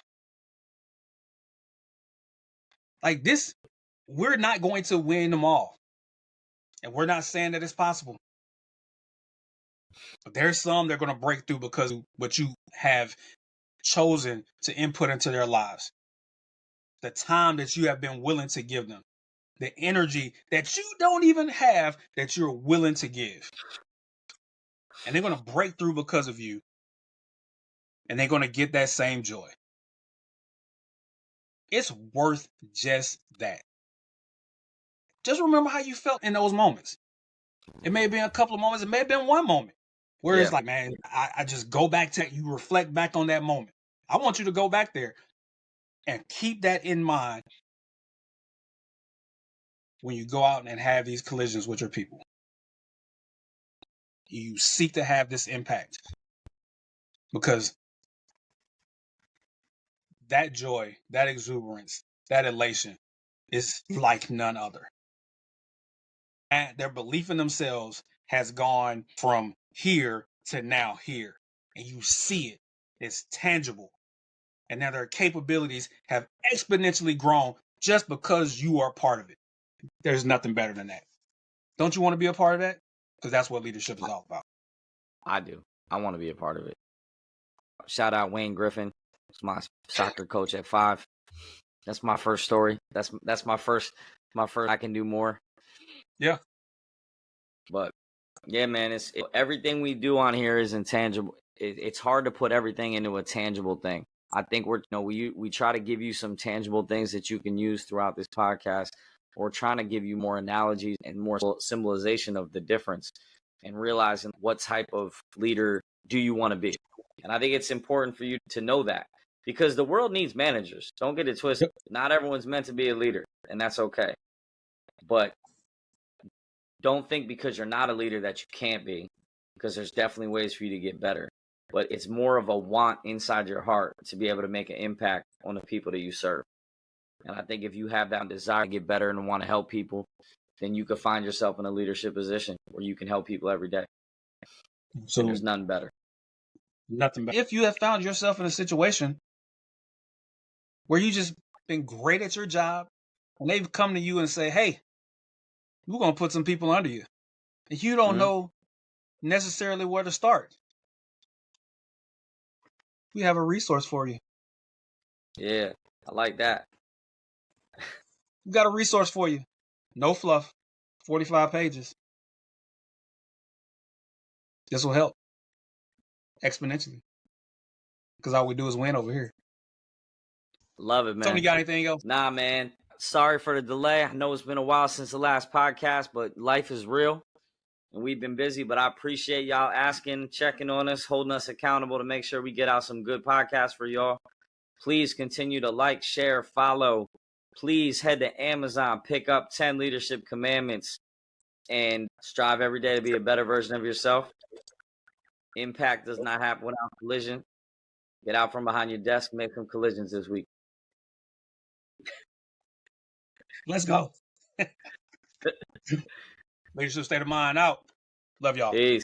Like this, we're not going to win them all. And we're not saying that it's possible. But there's some that are going to break through because of what you have chosen to input into their lives. The time that you have been willing to give them. The energy that you don't even have that you're willing to give. And they're going to break through because of you. And they're going to get that same joy. It's worth just that. Just remember how you felt in those moments. It may have been a couple of moments. It may have been one moment where Yeah. it's like, man, I just go back to, you reflect back on that moment. I want you to go back there and keep that in mind when you go out and have these collisions with your people. You seek to have this impact because that joy, that exuberance, that elation is like none other. And their belief in themselves has gone from here to now here. And you see it. It's tangible. And now their capabilities have exponentially grown just because you are part of it. There's nothing better than that. Don't you want to be a part of that? Because that's what leadership is all about. I do. I want to be a part of it. Shout out Wayne Griffin. It's my soccer coach at 5. That's my first story. That's my first I can do more. Yeah. But yeah, man, everything we do on here is intangible. It's hard to put everything into a tangible thing. I think we try to give you some tangible things that you can use throughout this podcast. We're trying to give you more analogies and more symbolization of the difference and realizing what type of leader do you want to be. And I think it's important for you to know that because the world needs managers. Don't get it twisted. Yep. Not everyone's meant to be a leader, and that's okay. But don't think because you're not a leader that you can't be, because there's definitely ways for you to get better. But it's more of a want inside your heart to be able to make an impact on the people that you serve. And I think if you have that desire to get better and want to help people, then you could find yourself in a leadership position where you can help people every day. And there's Absolutely. none better. Nothing better. If you have found yourself in a situation where you just been great at your job and they've come to you and say, hey, we're going to put some people under you. And you don't Mm-hmm. know necessarily where to start. We have a resource for you. Yeah, I like that. We got a resource for you. No fluff. 45 pages. This will help exponentially. Because all we do is win over here. Love it, man. Tony, got anything else? Nah, man. Sorry for the delay. I know it's been a while since the last podcast, but life is real. And we've been busy, but I appreciate y'all asking, checking on us, holding us accountable to make sure we get out some good podcasts for y'all. Please continue to like, share, follow. Please head to Amazon, pick up 10 Leadership Commandments, and strive every day to be a better version of yourself. Impact does not happen without collision. Get out from behind your desk, make some collisions this week. Let's go. Leadership State of Mind out. Love y'all. Peace.